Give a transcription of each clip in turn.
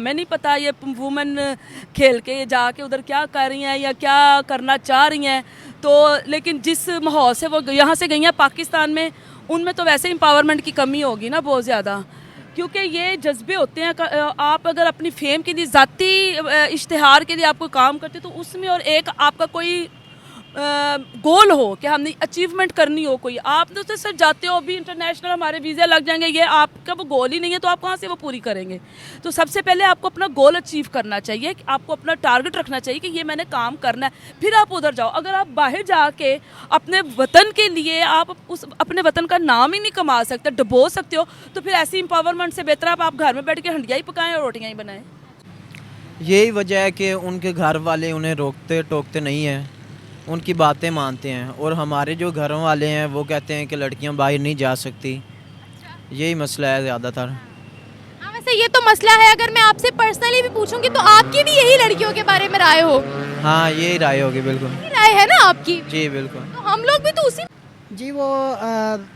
हमें नहीं पता ये वुमेन खेल के जाके उधर क्या कर रही हैं या क्या करना चाह रही हैं। तो लेकिन जिस माहौल से वो यहाँ से गई हैं पाकिस्तान में, उनमें तो वैसे एम्पावरमेंट की कमी होगी ना बहुत ज़्यादा, क्योंकि ये जज्बे होते हैं। आप अगर अपनी फेम के लिए, ज़ाती इश्तिहार के लिए आप कोई काम करते तो उसमें, और एक आपका कोई गोल हो कि हमने अचीवमेंट करनी हो कोई, आप तो सिर्फ जाते हो अभी इंटरनेशनल हमारे वीज़ा लग जाएंगे, ये आपका वो गोल ही नहीं है, तो आप कहाँ से वो पूरी करेंगे। तो सबसे पहले आपको अपना गोल अचीव करना चाहिए, आपको अपना टारगेट रखना चाहिए कि ये मैंने काम करना है, फिर आप उधर जाओ। अगर आप बाहर जाके अपने वतन के लिए आप उस अपने वतन का नाम ही नहीं कमा सकते, डुबो सकते हो, तो फिर ऐसी एम्पावरमेंट से बेहतर आप घर में बैठ के हंडिया ही पकाएं और रोटियाँ ही बनाएं। यही वजह है कि उनके घर वाले उन्हें रोकते टोकते नहीं हैं, उनकी बातें मानते हैं, और हमारे जो घरों वाले हैं वो कहते हैं कि लड़कियां बाहर नहीं जा सकती। यही मसला है ज़्यादातर। हाँ, वैसे ये तो मसला है। अगर मैं आपसे पर्सनली भी पूछूंगी तो आपकी भी यही लड़कियों के बारे में राय हो? हाँ, यही राय होगी बिल्कुल। यही राय है ना आपकी? जी बिल्कुल। तो हम लोग भी तो उसी जी वो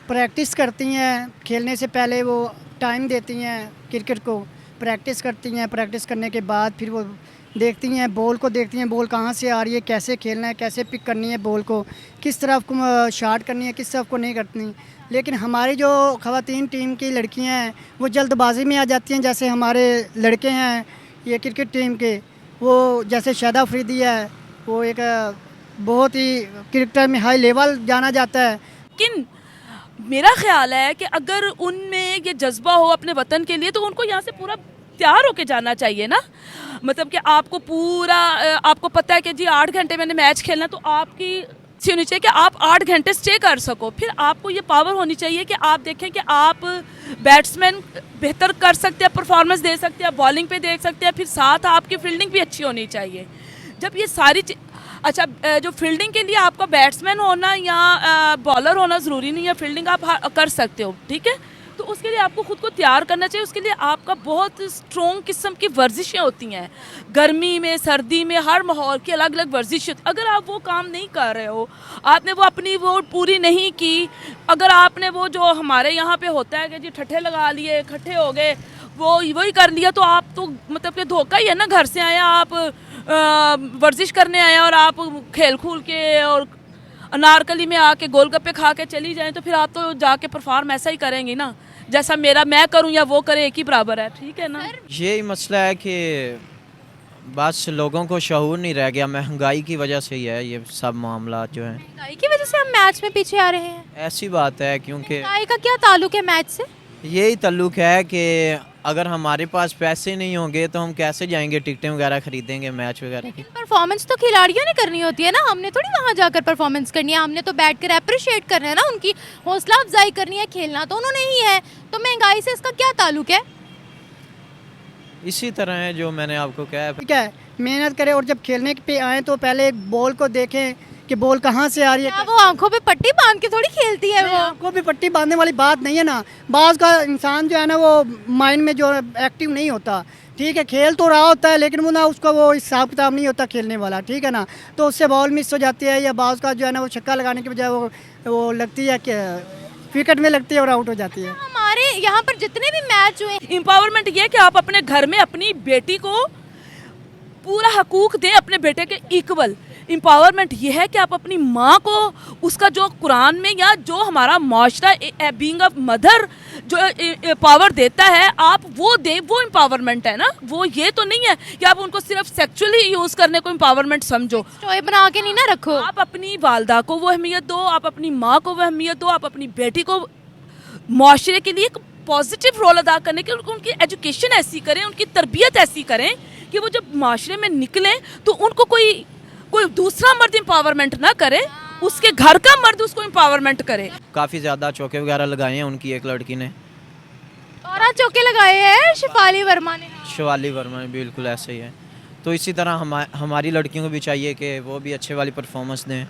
प्रैक्टिस करती हैं, खेलने से पहले वो टाइम देती हैं क्रिकेट को, प्रैक्टिस करती हैं, प्रैक्टिस करने के बाद फिर वो देखती हैं बॉल को, देखती हैं बॉल कहाँ से आ रही है, कैसे खेलना है, कैसे पिक करनी है बॉल को, किस तरफ को शॉट करनी है, किस तरफ को नहीं करनी। लेकिन हमारी जो ख़वातीन टीम की लड़कियां हैं वो जल्दबाजी में आ जाती हैं। जैसे हमारे लड़के हैं ये क्रिकेट टीम के, वो जैसे शाहिद अफरीदी है, वो एक बहुत ही क्रिकेटर में हाई लेवल जाना जाता है। लेकिन मेरा ख्याल है कि अगर उनमें ये जज्बा हो अपने वतन के लिए, तो उनको यहाँ से पूरा तैयार होके जाना चाहिए ना। मतलब कि आपको पूरा आपको पता है कि जी 8 घंटे मैंने मैच खेलना, तो आपकी होनी चाहिए कि आप 8 घंटे स्टे कर सको। फिर आपको ये पावर होनी चाहिए कि आप देखें कि आप बैट्समैन बेहतर कर सकते हैं, परफॉर्मेंस दे सकते हैं, बॉलिंग पे दे सकते हैं, फिर साथ आपकी फील्डिंग भी अच्छी होनी चाहिए। जब ये सारी अच्छा, जो फील्डिंग के लिए आपका बैट्समैन होना या बॉलर होना ज़रूरी नहीं है, फील्डिंग आप कर सकते हो, ठीक है। तो उसके लिए आपको खुद को तैयार करना चाहिए। उसके लिए आपका बहुत स्ट्रॉन्ग किस्म की वर्जिशें होती हैं, गर्मी में, सर्दी में, हर माहौल की अलग अलग वर्जिश। अगर आप वो काम नहीं कर रहे हो, आपने वो अपनी वो पूरी नहीं की, अगर आपने वो जो हमारे यहाँ पे होता है कि जी ठट्ठे लगा लिए, इकट्ठे हो गए, वो वही कर लिया, तो आप तो मतलब कि धोखा ही है ना। घर से आए आप वर्जिश करने आए और आप खेल खूल के और अनारकली में आके गोलगप्पे खा के चली जाएं, तो फिर आप तो जाके परफॉर्म ऐसा ही करेंगी ना, जैसा मैं करूं या वो करे, एक ही बराबर है, ठीक है ना। यही मसला है कि बस लोगों को शऊर नहीं रह गया, महंगाई की वजह से ही है ये सब मामला जो है। महंगाई की वजह से हम मैच में पीछे आ रहे हैं? ऐसी बात है, क्योंकि महंगाई का क्या ताल्लुक है मैच से? यही ताल्लुक है कि अगर हमारे पास पैसे नहीं होंगे तो हम कैसे जाएंगे टिकटें वगैरह खरीदेंगे मैच वगैरह की। परफॉर्मेंस तो खिलाड़ियों ने करनी होती है ना, हमने थोड़ी वहाँ जाकर परफॉर्मेंस करनी है, हमने तो बैठ कर अप्रिशिएट करना है ना, उनकी हौसला अफजाई करनी है। खेलना तो उन्होंने ही है, तो महंगाई से इसका क्या ताल्लुक है? इसी तरह है जो मैंने आपको कहा है। ठीक है, मेहनत करें और जब खेलने पे आए तो पहले बॉल को देखें कि बॉल कहाँ से आ रही है। क्या वो आंखों पे पट्टी बांध के थोड़ी खेलती है? वो आपको भी पट्टी बांधने वाली बात नहीं है ना। बाज का इंसान जो है ना वो माइंड में जो एक्टिव नहीं होता, ठीक है, खेल तो रहा होता है लेकिन वो ना उसका वो हिसाब किताब नहीं होता खेलने वाला, ठीक है ना। तो उससे बॉल मिस हो जाती है, या बाज का जो है ना वो छक्का लगाने के बजाय वो लगती है कि विकेट में लगती है और आउट हो जाती है। हमारे यहाँ पर जितने भी मैच हुए, एम्पावरमेंट ये कि आप अपने घर में अपनी बेटी को पूरा हकूक दें, अपने बेटे के इक्वल। एम्पावरमेंट ये है कि आप अपनी माँ को उसका जो कुरान में या जो हमारा माशरा बीइंग अ मदर जो पावर देता है, आप वो दें, वो एम्पावरमेंट है ना। वो ये तो नहीं है कि आप उनको सिर्फ सेक्सुअली यूज़ करने को एम्पावरमेंट समझो। टॉय बना के नहीं ना रखो। आप अपनी वालदा को वो अहमियत दो, आप अपनी माँ को वो अहमियत दो, आप अपनी बेटी को माशरे के लिए एक पॉजिटिव रोल अदा करने के, उनकी एजुकेशन ऐसी करें, उनकी तरबियत ऐसी करें कि वो जब माशरे में निकलें तो उनको कोई दूसरा मर्द एम्पावरमेंट ना करे, उसके घर का मर्द उसको एम्पावरमेंट करे। काफ़ी ज़्यादा चौके वगैरह लगाए हैं उनकी एक लड़की ने। 12 चौके लगाए हैं शिफाली वर्मा ने। शिवाली वर्मा ने, बिल्कुल ऐसे ही है। तो इसी तरह हमारी लड़कियों को भी चाहिए कि वो भी अच्छे वाली परफॉर्मेंस दें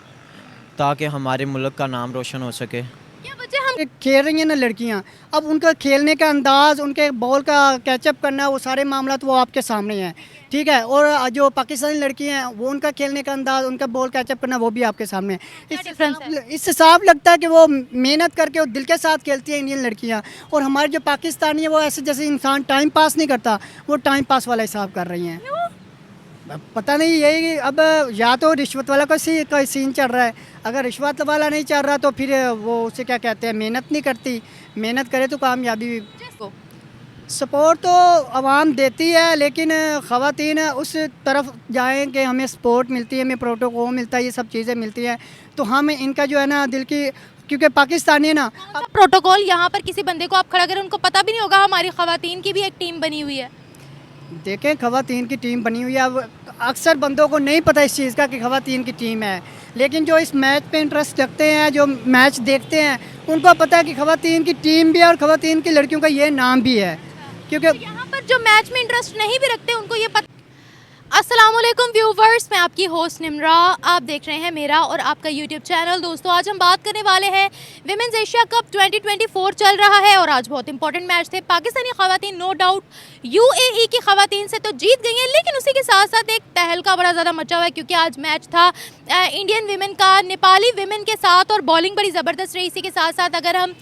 ताकि हमारे मुल्क का नाम रोशन हो सके। क्या वजह हम खेल रही हैं ना लड़कियां, अब उनका खेलने का अंदाज, उनके बॉल का कैचअप करना, वो सारे मामला तो वो आपके सामने हैं, ठीक है। और जो पाकिस्तानी लड़कियां हैं वो उनका खेलने का अंदाज, उनका बॉल कैचअप करना वो भी आपके सामने है। इससे साफ लगता है कि वो मेहनत करके और दिल के साथ खेलती हैं इंडियन लड़कियाँ। और हमारे जो पाकिस्तानी है वो ऐसे जैसे इंसान टाइम पास नहीं करता, वो टाइम पास वाला हिसाब कर रही हैं। पता नहीं, यही अब या तो रिश्वत वाला कोई सीन चल रहा है। अगर रिश्वत वाला नहीं चल रहा तो फिर वो उसे क्या कहते हैं, मेहनत नहीं करती। मेहनत करे तो कामयाबी। सपोर्ट तो आवाम देती है, लेकिन ख़वातीन उस तरफ जाएं कि हमें सपोर्ट मिलती है, हमें प्रोटोकॉल मिलता है, ये सब चीज़ें मिलती हैं, तो हम इनका जो है ना दिल की, क्योंकि पाकिस्तानी है ना। प्रोटोकॉल यहाँ पर किसी बंदे को आप खड़ा करें, उनको पता भी नहीं होगा हमारी ख़वातीन की भी एक टीम बनी हुई है। देखें, ख़वातीन की टीम बनी हुई है। अब अक्सर बंदों को नहीं पता इस चीज़ का कि ख़वातीन की टीम है, लेकिन जो इस मैच पे इंटरेस्ट रखते हैं, जो मैच देखते हैं, उनको पता है कि ख़वातीन की टीम भी है और ख़वातीन की लड़कियों का ये नाम भी है। क्योंकि यहाँ पर जो मैच में इंटरेस्ट नहीं भी रखते उनको ये पता। अस्सलाम वालेकुम व्यूवर्स, मैं आपकी होस्ट निम्रा, आप देख रहे हैं मेरा और आपका यूट्यूब चैनल। दोस्तों, आज हम बात करने वाले हैं विमेंस एशिया कप 2024 चल रहा है और आज बहुत इंपॉर्टेंट मैच थे। पाकिस्तानी ख़वातीन नो डाउट यूएई की ख़वातीन से तो जीत गई हैं, लेकिन उसी के साथ साथ एक तहलका बड़ा ज़्यादा मचा हुआ है, क्योंकि आज मैच था इंडियन विमेन का नेपाली विमेन के साथ और बॉलिंग बड़ी ज़बरदस्त रही। इसी के साथ साथ अगर हम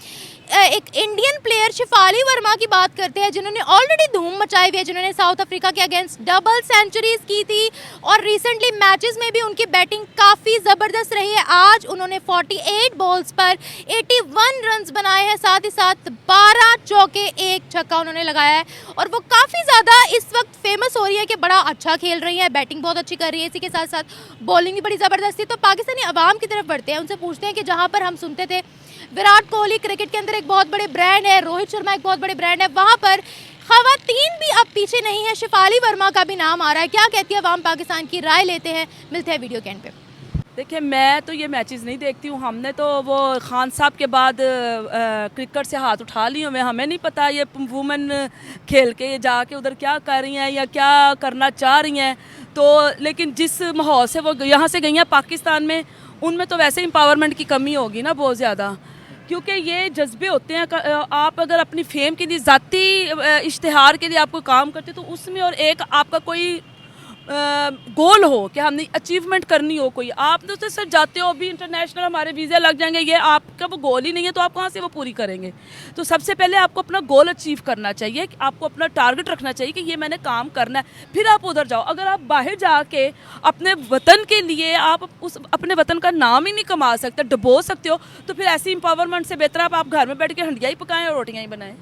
एक इंडियन प्लेयर शिफाली वर्मा की बात करते हैं, जिन्होंने ऑलरेडी धूम मचाई हुई है, जिन्होंने साउथ अफ्रीका के अगेंस्ट डबल सेंचुरीज की थी और रिसेंटली मैचेस में भी उनकी बैटिंग काफ़ी ज़बरदस्त रही है। आज उन्होंने 48 बॉल्स पर 81 रन्स बनाए हैं, साथ ही साथ 12 चौके 1 छक्का उन्होंने लगाया है और वो काफ़ी ज़्यादा इस वक्त फेमस हो रही है कि बड़ा अच्छा खेल रही है, बैटिंग बहुत अच्छी कर रही है। इसी के साथ साथ बॉलिंग भी बड़ी ज़बरदस्त थी। तो पाकिस्तानी अवाम की तरफ बढ़ते हैं, उनसे पूछते हैं कि जहाँ पर हम सुनते थे विराट कोहली क्रिकेट के अंदर एक बहुत बड़े ब्रांड है, रोहित शर्मा एक बहुत बड़े ब्रांड है, वहाँ पर ख़वातीन भी अब पीछे नहीं है, शिफाली वर्मा का भी नाम आ रहा है। क्या कहती है अवाम, पाकिस्तान की राय लेते हैं। मिलते हैं वीडियो के एंड पे। देखिए, मैं तो ये मैचेस नहीं देखती हूँ। हमने तो वो खान साहब के बाद क्रिकेट से हाथ उठा लिए हुए, हमें नहीं पता ये वुमेन खेल के जाके उधर क्या कर रही हैं या क्या करना चाह रही हैं। तो लेकिन जिस माहौल से वो यहाँ से गई हैं पाकिस्तान में, उनमें तो वैसे एम्पावरमेंट की कमी होगी ना बहुत ज़्यादा, क्योंकि ये जज्बे होते हैं। आप अगर अपनी फेम के लिए, ज़ाती इश्तिहार के लिए आप कोई काम करते तो उसमें, और एक आपका कोई गोल हो कि हमने अचीवमेंट करनी हो कोई, आप तो सर जाते हो, अभी इंटरनेशनल हमारे वीज़ा लग जाएंगे, ये आपका वो गोल ही नहीं है, तो आप कहाँ से वो पूरी करेंगे। तो सबसे पहले आपको अपना गोल अचीव करना चाहिए, आपको अपना टारगेट रखना चाहिए कि ये मैंने काम करना है, फिर आप उधर जाओ। अगर आप बाहर जाके अपने वतन के लिए आप उस अपने वतन का नाम ही नहीं कमा सकते, डुबो सकते हो, तो फिर ऐसी एम्पावरमेंट से बेहतर आप घर में बैठ के हंडिया ही पकाएं और रोटियाँ ही बनाएं।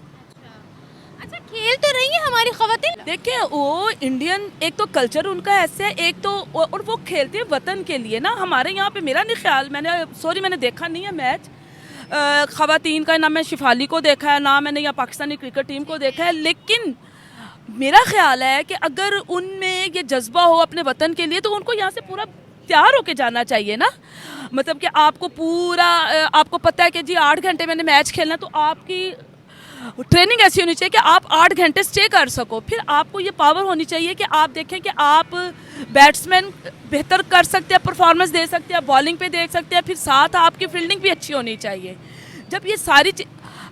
अच्छा, खेल तो रही है हमारी ख़वातीन। देखिए, वो इंडियन एक तो कल्चर उनका ऐसे है, एक तो और वो खेलते हैं वतन के लिए ना। हमारे यहाँ पे मेरा नहीं ख्याल, मैंने देखा नहीं है मैच ख़वातीन का, ना मैं शिफाली को देखा है, ना मैंने यहाँ पाकिस्तानी क्रिकेट टीम को देखा है, लेकिन मेरा ख्याल है कि अगर उनमें ये जज्बा हो अपने वतन के लिए तो उनको यहाँ से पूरा तैयार होके जाना चाहिए ना। मतलब कि आपको पूरा आपको पता है कि जी 8 घंटे मैंने मैच खेलना, तो आपकी ट्रेनिंग ऐसी होनी चाहिए कि आप 8 घंटे स्टे कर सको। फिर आपको ये पावर होनी चाहिए कि आप देखें कि आप बैट्समैन बेहतर कर सकते हैं, परफॉर्मेंस दे सकते हैं, बॉलिंग पे दे सकते हैं, फिर साथ आपकी फील्डिंग भी अच्छी होनी चाहिए। जब ये सारी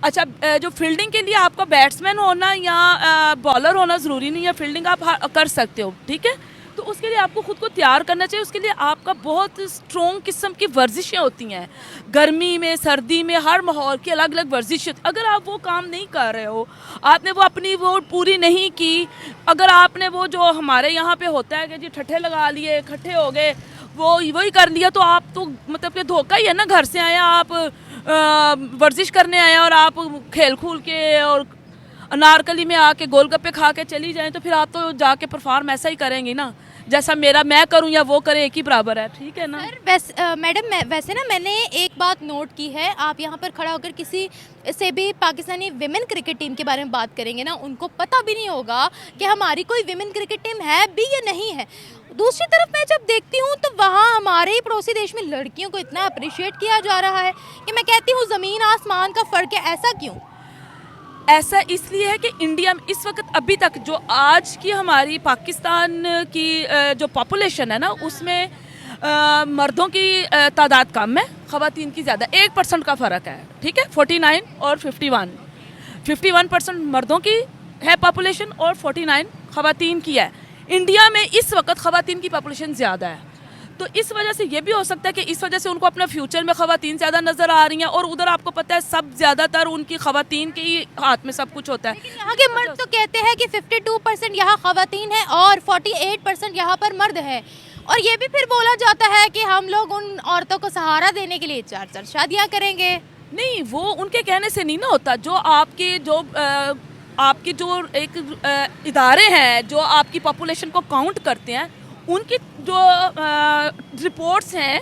अच्छा, जो फील्डिंग के लिए आपका बैट्समैन होना या बॉलर होना ज़रूरी नहीं है, फील्डिंग आप कर सकते हो, ठीक है। तो उसके लिए आपको ख़ुद को तैयार करना चाहिए। उसके लिए आपका बहुत स्ट्रॉन्ग किस्म की वर्जिशें होती हैं, गर्मी में, सर्दी में, हर माहौल की अलग अलग वर्जिश। अगर आप वो काम नहीं कर रहे हो, आपने वो अपनी वो पूरी नहीं की, अगर आपने वो जो हमारे यहाँ पे होता है कि जी ठट्ठे लगा लिए, इकट्ठे हो गए, वो वही कर लिया, तो आप तो मतलब कि धोखा ही है ना। घर से आए आप वर्जिश करने आए और आप खेल खूल के और अनारकली में आके गोलगप्पे खा के चली जाएं, तो फिर आप तो जाके परफॉर्म ऐसा ही करेंगी ना, जैसा मैं करूं या वो करे, एक ही बराबर है, ठीक है ना। सर मैडम, वैसे ना मैंने एक बात नोट की है, आप यहाँ पर खड़ा होकर किसी से भी पाकिस्तानी विमेन क्रिकेट टीम के बारे में बात करेंगे ना, उनको पता भी नहीं होगा कि हमारी कोई विमेन क्रिकेट टीम है भी या नहीं है। दूसरी तरफ मैं जब देखती हूँ तो वहाँ हमारे ही पड़ोसी देश में लड़कियों को इतना अप्रिशिएट किया जा रहा है कि मैं कहती हूँ ज़मीन आसमान का फ़र्क है। ऐसा क्यों? ऐसा इसलिए है कि इंडिया में इस वक्त अभी तक जो आज की हमारी पाकिस्तान की जो पॉपुलेशन है ना, उसमें मर्दों की तादाद कम है, ख़वातीन की ज़्यादा, 1% का फ़र्क है, ठीक है। 49 और 51% मर्दों की है पॉपुलेशन और 49 ख़वातीन की है। इंडिया में इस वक्त ख़वातीन की पॉपुलेशन ज़्यादा है, तो इस वजह से ये भी हो सकता है कि इस वजह से उनको अपना फ्यूचर में ख़वातीन ज़्यादा नज़र आ रही हैं, और उधर आपको पता है सब ज़्यादातर उनकी ख़वातीन के ही हाथ में सब कुछ होता है। यहाँ के मर्द तो कहते हैं कि 52% यहाँ ख़वातीन है और 48% यहाँ पर मर्द है, और ये भी फिर बोला जाता है कि हम लोग उन औरतों को सहारा देने के लिए 4 शादियाँ करेंगे। नहीं, वो उनके कहने से नहीं ना होता। जो आपकी जो एक इदारे हैं जो आपकी पॉपुलेशन को काउंट करते हैं, उनकी जो रिपोर्ट्स हैं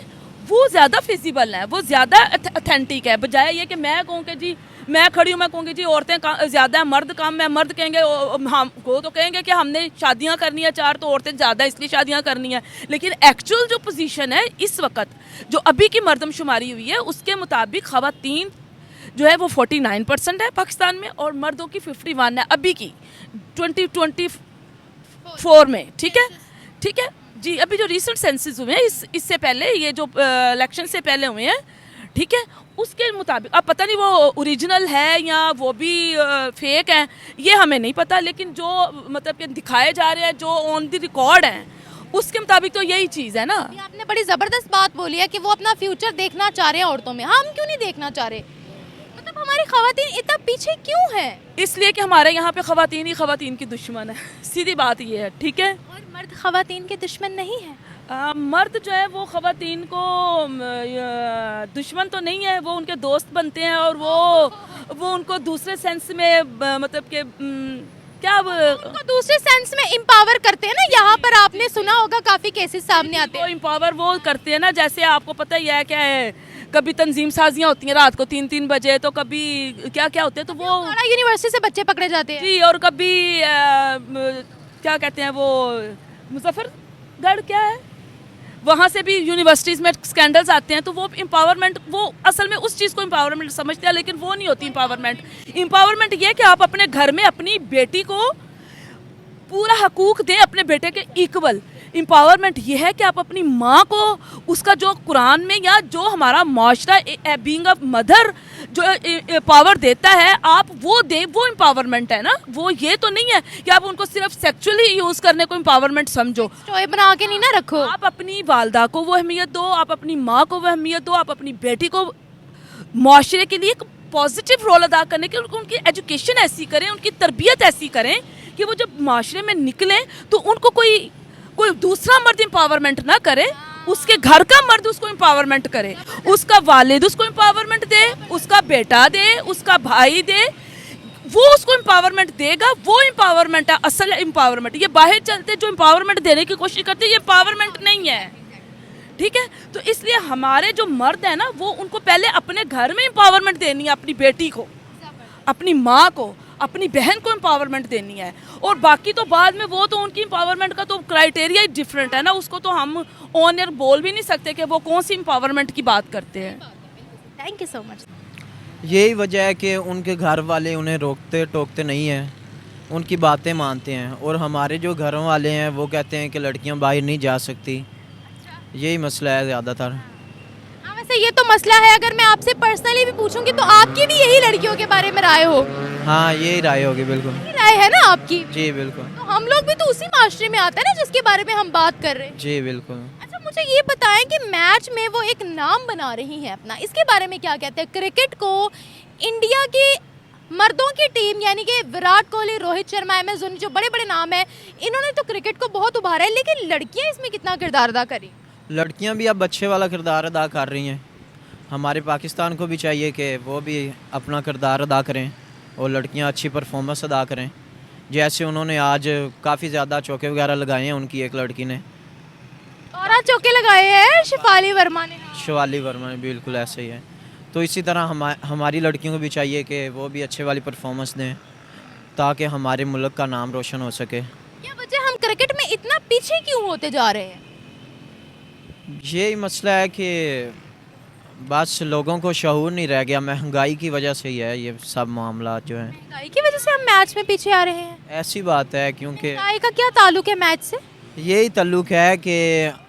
वो ज़्यादा फिजिबल हैं, वो ज़्यादा अथेंटिक है, बजाय ये कि मैं कहूँ कि जी मैं खड़ी हूँ, मैं कहूँगी जी औरतें ज़्यादा हैं मर्द कम है। मर्द कहेंगे, हम वो तो कहेंगे कि हमने शादियाँ करनी है 4 तो औरतें ज़्यादा इसलिए शादियाँ करनी है, लेकिन एक्चुअल जो पोजीशन है इस वक्त जो अभी की मर्दमशुमारी हुई है उसके मुताबिक ख़वातीन जो है वो 49% है पाकिस्तान में, और मर्दों की 51 है अभी की 2024 में, ठीक है जी। अभी जो रिसेंट सेंसस हुए हैं इससे पहले, ये जो इलेक्शन से पहले हुए हैं, ठीक है, उसके मुताबिक अब पता नहीं वो ओरिजिनल है या वो भी फेक है, ये हमें नहीं पता, लेकिन जो मतलब कि दिखाए जा रहे हैं, जो ऑन द रिकॉर्ड हैं, उसके मुताबिक तो यही चीज़ है ना। ये आपने बड़ी ज़बरदस्त बात बोली है कि वो अपना फ्यूचर देखना चाह रहे हैं औरतों में। हम क्यों नहीं देखना चाह रहे? मतलब हमारी ख़वातीन इतना पीछे क्यों है? इसलिए कि हमारे यहाँ पे ख़वातीन ही ख़वातीन की दुश्मन है, सीधी बात ये है, ठीक है। और मर्द ख़वातीन के दुश्मन नहीं है? मर्द जो है वो ख़वातीन को दुश्मन तो नहीं है, वो उनके दोस्त बनते हैं, और वो उनको दूसरे सेंस में मतलब कि क्या उनको दूसरे सेंस में एम्पावर करते हैं ना। यहाँ पर आपने सुना होगा काफ़ी केसेस सामने आते वो हैं। एम्पावर वो करते हैं ना, जैसे आपको पता ही है क्या है, कभी तंजीम साजियाँ होती हैं रात को 3-3 बजे, तो कभी क्या क्या होते हैं, तो वो यूनिवर्सिटी से बच्चे पकड़े जाते हैं जी, और कभी क्या कहते हैं वो मुजफ्फरगढ़ क्या है, वहाँ से भी यूनिवर्सिटीज़ में स्कैंडल्स आते हैं, तो वो एम्पावरमेंट, वो असल में उस चीज़ को एम्पावरमेंट समझते हैं, लेकिन वो नहीं होती एम्पावरमेंट ये कि आप अपने घर में अपनी बेटी को पूरा हकूक दें, अपने बेटे के इक्वल। एम्पावरमेंट ये है कि आप अपनी माँ को उसका जो कुरान में या जो हमारा माशरा बीइंग अ मदर जो पावर देता है, आप वो दें, वो एम्पावरमेंट है ना। वो ये तो नहीं है कि आप उनको सिर्फ सेक्सुअली यूज़ करने को एम्पावरमेंट समझो। टॉय बना के नहीं ना रखो। आप अपनी वालदा को वो अहमियत दो, आप अपनी माँ को वो अहमियत दो, आप अपनी बेटी को माशरे के लिए एक पॉजिटिव रोल अदा करने के, उनकी एजुकेशन ऐसी करें, उनकी तरबियत ऐसी करें कि वो जब माशरे में निकलें तो उनको कोई दूसरा मर्द एम्पावरमेंट ना करे, उसके घर का मर्द उसको एम्पावरमेंट करे, उसका वालिद उसको एम्पावरमेंट दे, उसका बेटा दे, उसका भाई दे, वो उसको एम्पावरमेंट देगा, वो एम्पावरमेंट है, असल एम्पावरमेंट। ये बाहर चलते जो एम्पावरमेंट देने की कोशिश करते हैं, ये एम्पावरमेंट नहीं है, ठीक है। तो इसलिए हमारे जो मर्द है ना, वो उनको पहले अपने घर में एम्पावरमेंट देनी है, अपनी बेटी को, अपनी माँ को, अपनी बहन को एम्पावरमेंट देनी है, और बाकी तो बाद में वो तो उनकी एम्पावरमेंट का तो क्राइटेरिया ही डिफरेंट है ना, उसको तो हम ऑन एयर बोल भी नहीं सकते कि वो कौन सी एम्पावरमेंट की बात करते हैं। Thank you so much. यही वजह है कि उनके घर वाले उन्हें रोकते टोकते नहीं हैं, उनकी बातें मानते हैं, और हमारे जो घर वाले हैं वो कहते हैं कि लड़कियां बाहर नहीं जा सकती। यही मसला है ज़्यादातर। हाँ, वैसे ये तो मसला है। अगर मैं आपसे पर्सनली भी पूछूंगी तो आपकी भी यही लड़कियों के बारे में राय हो? हाँ, यही राय होगी, बिल्कुल यही राय है ना आपकी? जी बिल्कुल। तो हम लोग भी तो उसी माशरे में आते हैं ना जिसके बारे में हम बात कर रहे हैं। जी बिल्कुल। अच्छा, मुझे ये बताएं कि मैच में वो एक नाम बना रही हैं अपना, इसके बारे में क्या कहते हैं? क्रिकेट को इंडिया की मर्दों की टीम यानी कि विराट कोहली, रोहित शर्मा, MS धोनी, जो बड़े बड़े नाम हैं, इन्होंने तो क्रिकेट को बहुत उभारा है, लेकिन लड़कियां इसमें कितना किरदार अदा करी? लड़कियां भी अब अच्छे वाला किरदार अदा कर रही हैं। हमारे पाकिस्तान को भी चाहिए कि वो भी अपना किरदार अदा करें और लड़कियां अच्छी परफॉर्मेंस अदा करें। जैसे उन्होंने आज काफ़ी ज़्यादा चौके वगैरह लगाए हैं, उनकी एक लड़की ने 12 चौके लगाए हैं शिफाली वर्मा ने। शिवाली वर्मा ने, बिल्कुल ऐसे ही है। तो इसी तरह हमारी लड़कियों को भी चाहिए कि वो भी अच्छे वाली परफॉर्मेंस दें ताकि हमारे मुल्क का नाम रोशन हो सके। क्या वजह हम क्रिकेट में इतना पीछे क्यों होते जा रहे हैं? यही मसला है कि बस लोगों को शऊर नहीं रह गया, महंगाई की वजह से ही है ये सब मामला जो है। महंगाई की वजह से हम मैच में पीछे आ रहे हैं? ऐसी बात है, क्योंकि महंगाई का क्या ताल्लुक है मैच से? यही ताल्लुक है कि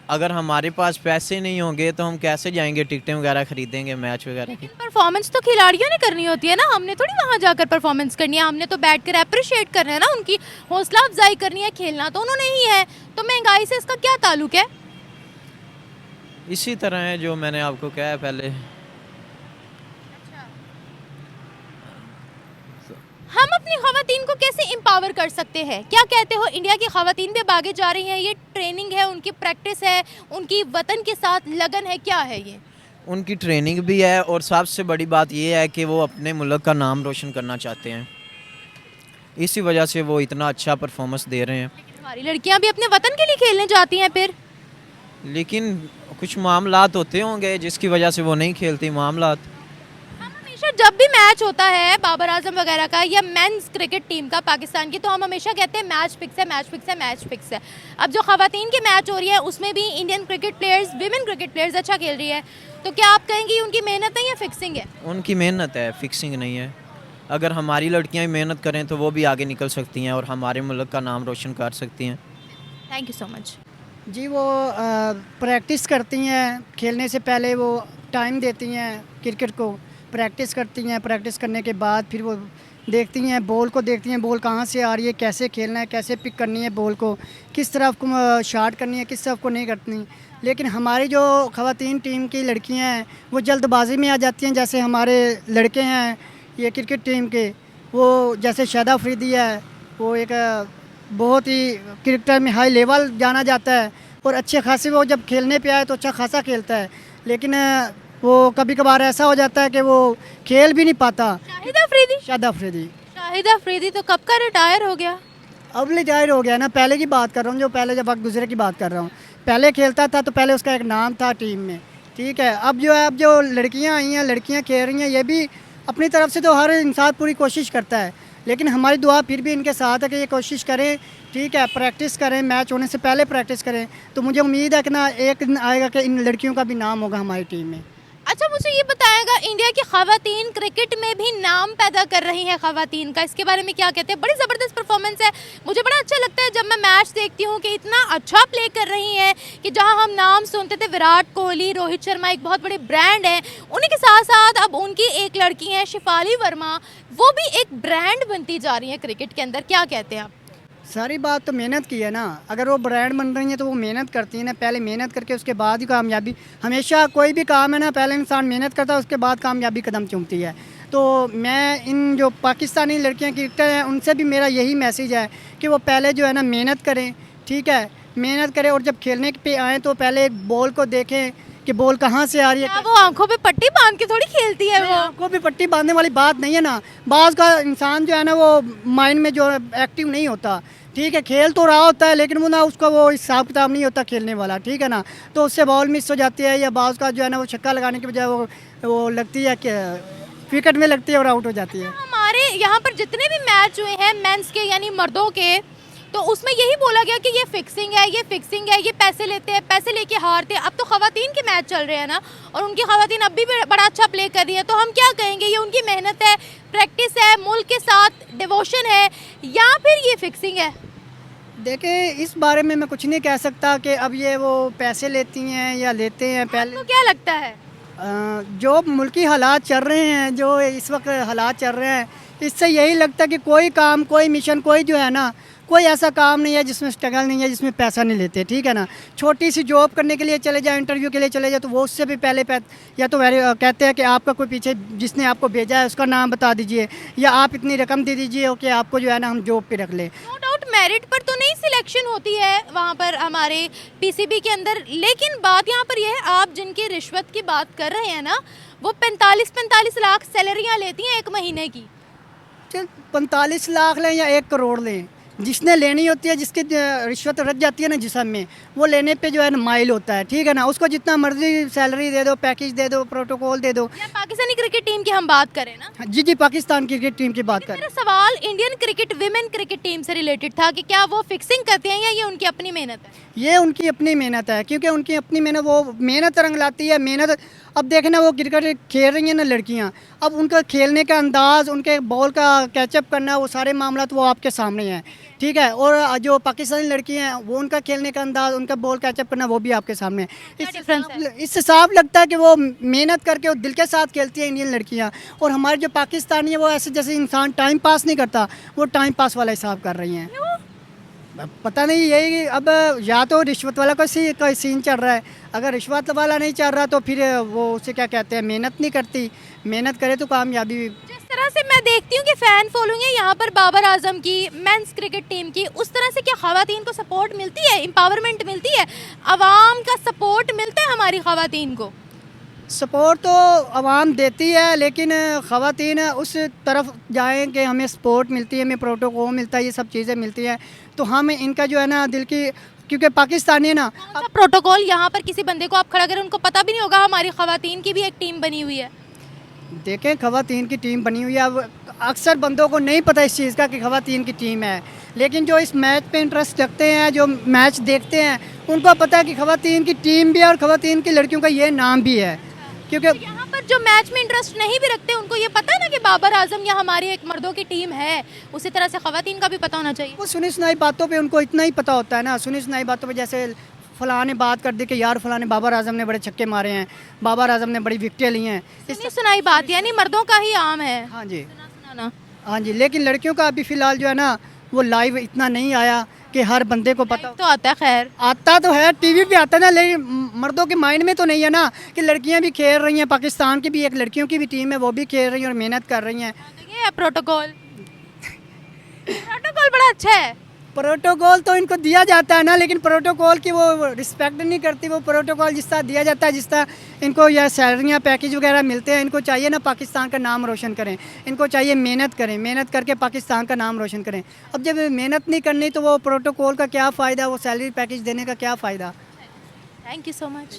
अगर हमारे पास पैसे नहीं होंगे तो हम कैसे जाएंगे टिकटें वगैरह खरीदेंगे मैच वगैरह की। परफॉर्मेंस तो खिलाड़ियों ने करनी होती है ना, हमने थोड़ी वहाँ जाकर परफॉर्मेंस करनी है, हमने तो बैठ कर अप्रिशिएट करना है ना, उनकी हौसला अफजाई करनी है, खेलना तो उन्होंने ही है। तो महंगाई से इसका क्या ताल्लुक है? इसी तरह है जो मैंने आपको कहा है पहले। हम अपनी खवातीन को कैसे एम्पावर कर सकते हैं? क्या कहते हो, इंडिया की खवातीन भी अब आगे जा रही हैं, ये ट्रेनिंग है, उनकी प्रैक्टिस है, उनकी वतन के साथ लगन है, क्या है ये? उनकी ट्रेनिंग भी है और सबसे बड़ी बात ये है कि वो अपने मुल्क का नाम रोशन करना चाहते हैं, इसी वजह से वो इतना अच्छा परफॉर्मेंस दे रहे हैं। लेकिन हमारी लड़कियां भी अपने वतन के लिए खेलने जाती हैं फिर। लेकिन कुछ मामलात होते होंगे जिसकी वजह से वो नहीं खेलती मामलात। हम हमेशा जब भी मैच होता है बाबर आजम वगैरह का या मेंस क्रिकेट टीम का पाकिस्तान की, तो हम हमेशा कहते हैं मैच फिक्स है, मैच फिक्स है, मैच फिक्स है। अब जो खवातीन के मैच हो रही है उसमें भी Indian cricket players, women cricket players अच्छा खेल रही है, तो क्या आप कहेंगे उनकी मेहनत है या फिक्सिंग है? उनकी मेहनत है, फिक्सिंग नहीं है। अगर हमारी लड़कियां भी मेहनत करें तो वो भी आगे निकल सकती हैं और हमारे मुल्क का नाम रोशन कर सकती हैं। Thank you so much. जी वो प्रैक्टिस करती हैं, खेलने से पहले वो टाइम देती हैं क्रिकेट को, प्रैक्टिस करती हैं, प्रैक्टिस करने के बाद फिर वो देखती हैं, बॉल को देखती हैं, बॉल कहाँ से आ रही है, कैसे खेलना है, कैसे पिक करनी है बॉल को, किस तरफ को शॉट करनी है, किस तरफ को नहीं करनी। लेकिन हमारी जो ख़वातीन टीम की लड़कियां हैं वो जल्दबाजी में आ जाती हैं। जैसे हमारे लड़के हैं ये क्रिकेट टीम के, वो जैसे शाहिद अफरीदी है, वो एक बहुत ही क्रिकेटर में हाई लेवल जाना जाता है और अच्छे खासे वो जब खेलने पे आए तो अच्छा खासा खेलता है, लेकिन वो कभी कभार ऐसा हो जाता है कि वो खेल भी नहीं पाता। शाहिद अफरीदी? शाहिद अफरीदी शाहिद अफरीदी तो कब का रिटायर हो गया? अब रिटायर हो गया ना, पहले की बात कर रहा हूँ, जो पहले जब वक्त गुजरे की बात कर रहा हूँ। पहले खेलता था तो पहले उसका एक नाम था टीम में, ठीक है। अब जो है, अब जो लड़कियाँ आई हैं, लड़कियाँ खेल रही हैं, ये भी अपनी तरफ से तो हर इंसान पूरी कोशिश करता है, लेकिन हमारी दुआ फिर भी इनके साथ है कि ये कोशिश करें, ठीक है, प्रैक्टिस करें, मैच होने से पहले प्रैक्टिस करें। तो मुझे उम्मीद है कि ना एक दिन आएगा कि इन लड़कियों का भी नाम होगा हमारी टीम में। अच्छा, मुझे ये बताएगा, इंडिया की खवातीन क्रिकेट में भी नाम पैदा कर रही हैं खवातीन का, इसके बारे में क्या कहते हैं? बड़ी ज़बरदस्त परफॉर्मेंस है, मुझे बड़ा अच्छा लगता है जब मैं मैच देखती हूँ कि इतना अच्छा प्ले कर रही हैं कि जहाँ हम नाम सुनते थे विराट कोहली, रोहित शर्मा एक बहुत बड़े ब्रांड हैं, उन्हीं के साथ साथ अब उनकी एक लड़की हैं शिफाली वर्मा, वो भी एक ब्रांड बनती जा रही हैं क्रिकेट के अंदर, क्या कहते हैं आप? सारी बात तो मेहनत की है ना, अगर वो ब्रांड बन रही है तो वो मेहनत करती है ना, पहले मेहनत करके उसके बाद ही कामयाबी। हमेशा कोई भी काम है ना, पहले इंसान मेहनत करता है, उसके बाद कामयाबी कदम चूमती है। तो मैं इन जो पाकिस्तानी लड़कियां क्रिकेटर हैं उनसे भी मेरा यही मैसेज है कि वो पहले जो है ना मेहनत करें, ठीक है, मेहनत करें, और जब खेलने पे आएँ तो पहले बॉल को देखें कि बॉल कहाँ से आ रही है। क्या वो आंखों पे पट्टी बांध के थोड़ी खेलती है? वो आंखों पे पट्टी बांधने वाली बात नहीं है ना, बाज़ का इंसान जो है ना वो माइंड में जो एक्टिव नहीं होता, ठीक है, खेल तो रहा होता है लेकिन वो ना उसका वो हिसाब किताब नहीं होता खेलने वाला, ठीक है ना, तो उससे बॉल मिस हो जाती है, या बाज़ का जो है ना वो छक्का लगाने के बजाय वो लगती है कि विकेट में लगती है और आउट हो जाती है। हमारे यहाँ पर जितने भी मैच हुए हैं मेंस के यानी मर्दों के, तो उसमें यही बोला गया कि ये फिक्सिंग है, ये फिक्सिंग है, ये पैसे लेते हैं, पैसे लेके हारते हैं। अब तो खवातीन के मैच चल रहे हैं ना, और उनकी खवातीन अब भी बड़ा अच्छा प्ले कर रही है, तो हम क्या कहेंगे, ये उनकी मेहनत है, प्रैक्टिस है, मुल्क के साथ डिवोशन है, या फिर ये फिक्सिंग है? देखें, इस बारे में मैं कुछ नहीं कह सकता कि अब ये वो पैसे लेती हैं या लेते हैं। पहले आपको क्या लगता है? जो मुल्की हालात चल रहे हैं, जो इस वक्त हालात चल रहे हैं, इससे यही लगता है कि कोई काम, कोई मिशन, कोई जो है ना, कोई ऐसा काम नहीं है जिसमें स्ट्रगल नहीं है, जिसमें पैसा नहीं लेते, ठीक है ना। छोटी सी जॉब करने के लिए चले जाए, इंटरव्यू के लिए चले जाए, तो वो उससे भी पहले या तो कहते हैं कि आपका कोई पीछे जिसने आपको भेजा है उसका नाम बता दीजिए, या आप इतनी रकम दे दीजिए कि आपको जो है ना हम जॉब पे रख लें। नो डाउट मेरिट पर तो नहीं सिलेक्शन होती है वहाँ पर हमारे पीसीबी के अंदर, लेकिन बात यहाँ पर यह है, आप जिनकी रिश्वत की बात कर रहे हैं ना, वो 45 लाख सैलरियाँ लेती हैं एक महीने की। चल 45 लाख लें या 1 करोड़ लें, जिसने लेनी होती है, जिसकी रिश्वत रच जाती है ना जिस्म में, वो लेने पे जो है ना माइल होता है, ठीक है ना। उसको जितना मर्जी सैलरी दे दो, पैकेज दे दो, प्रोटोकॉल दे दो। या पाकिस्तानी क्रिकेट टीम की हम बात करें ना, जी जी, पाकिस्तान क्रिकेट टीम की बात करें। मेरा सवाल Indian cricket women cricket team से रिलेटेड था कि क्या वो फिक्सिंग करते हैं या ये उनकी अपनी मेहनत है? ये उनकी अपनी मेहनत है, क्योंकि उनकी अपनी मेहनत, वो मेहनत रंग लाती है, मेहनत। अब देखना, वो क्रिकेट खेल रही हैं ना लड़कियां, अब उनका खेलने का अंदाज़, उनके बॉल का कैचअप करना, वो सारे मामला तो वो आपके सामने हैं, ठीक है। और जो पाकिस्तानी लड़की हैं वो उनका खेलने का अंदाज, उनका बॉल कैचअप करना वो भी आपके सामने है। इससे साफ लगता है कि वो मेहनत करके और दिल के साथ खेलती हैं इंडियन लड़कियां, और हमारे जो पाकिस्तानी है वो ऐसे जैसे इंसान टाइम पास नहीं करता, वो टाइम पास वाला हिसाब कर रही हैं। अब पता नहीं, यही अब या तो रिश्वत वाला कोई सीन चल रहा है। अगर रिश्वत वाला नहीं चल रहा तो फिर वो उसे क्या कहते हैं, मेहनत नहीं करती। मेहनत करे तो कामयाबी। जिस तरह से मैं देखती हूँ कि फ़ैन फॉलोइंग है यहाँ पर बाबर आजम की, मेंस क्रिकेट टीम की, उस तरह से क्या ख़वातीन को सपोर्ट मिलती है, एम्पावरमेंट मिलती है, आवाम का सपोर्ट मिलता है हमारी ख़वातीन को? सपोर्ट तो आवाम देती है, लेकिन ख़वातीन उस तरफ जाएं कि हमें सपोर्ट मिलती है, हमें प्रोटोकॉल मिलता है, ये सब चीज़ें मिलती हैं, तो हम इनका जो है ना दिल की, क्योंकि पाकिस्तानी है ना। अब प्रोटोकॉल यहाँ पर किसी बंदे को आप खड़ा करें, उनको पता भी नहीं होगा हमारी ख़वातीन की भी एक टीम बनी हुई है। देखें, ख़वातीन की टीम बनी हुई है। अब अक्सर बंदों को नहीं पता इस चीज़ का कि ख़वातीन की टीम है, लेकिन जो इस मैच पे इंटरेस्ट रखते हैं, जो मैच देखते हैं, उनको पता है कि ख़वातीन की टीम भी है और ख़वातीन की लड़कियों का ये नाम भी है। क्योंकि यहाँ पर जो मैच में इंटरेस्ट नहीं भी रखते, उनको ये पता है ना कि बाबर आजम या हमारी एक मर्दों की टीम है, उसी तरह से ख़वातीन का भी पता होना चाहिए। वो सुनी सुनाई बातों पे उनको इतना ही पता होता है ना, सुनी सुनाई बातों पे, जैसे फलां ने बात कर दी कि यार फलां ने, बाबर आजम ने बड़े छक्के मारे हैं, बाबर आजम ने बड़ी विकेटें ली हैं। सुनी सुनाई बात यानी मर्दों का ही आम है हाँ जी, सुनाना। हाँ जी। लेकिन लड़कियों का अभी फ़िलहाल जो है ना वो लाइव इतना नहीं आया कि हर बंदे को पता तो आता है, खैर आता तो है, टीवी पे आता है ना, लेकिन मर्दों के माइंड में तो नहीं है ना कि लड़कियां भी खेल रही हैं। पाकिस्तान की भी एक लड़कियों की भी टीम है, वो भी खेल रही हैं और मेहनत कर रही हैं। ये है प्रोटोकॉल। प्रोटोकॉल बड़ा अच्छा है। प्रोटोकॉल तो इनको दिया जाता है ना, लेकिन प्रोटोकॉल की वो रिस्पेक्ट नहीं करती। वो प्रोटोकॉल जिस तरह दिया जाता है, जिस तरह इनको यह सैलरियाँ पैकेज वगैरह मिलते हैं, इनको चाहिए ना पाकिस्तान का नाम रोशन करें, इनको चाहिए मेहनत करें, मेहनत करके पाकिस्तान का नाम रोशन करें। अब जब मेहनत नहीं करनी तो वो प्रोटोकॉल का क्या फ़ायदा, वो सैलरी पैकेज देने का क्या फ़ायदा। Thank you so much.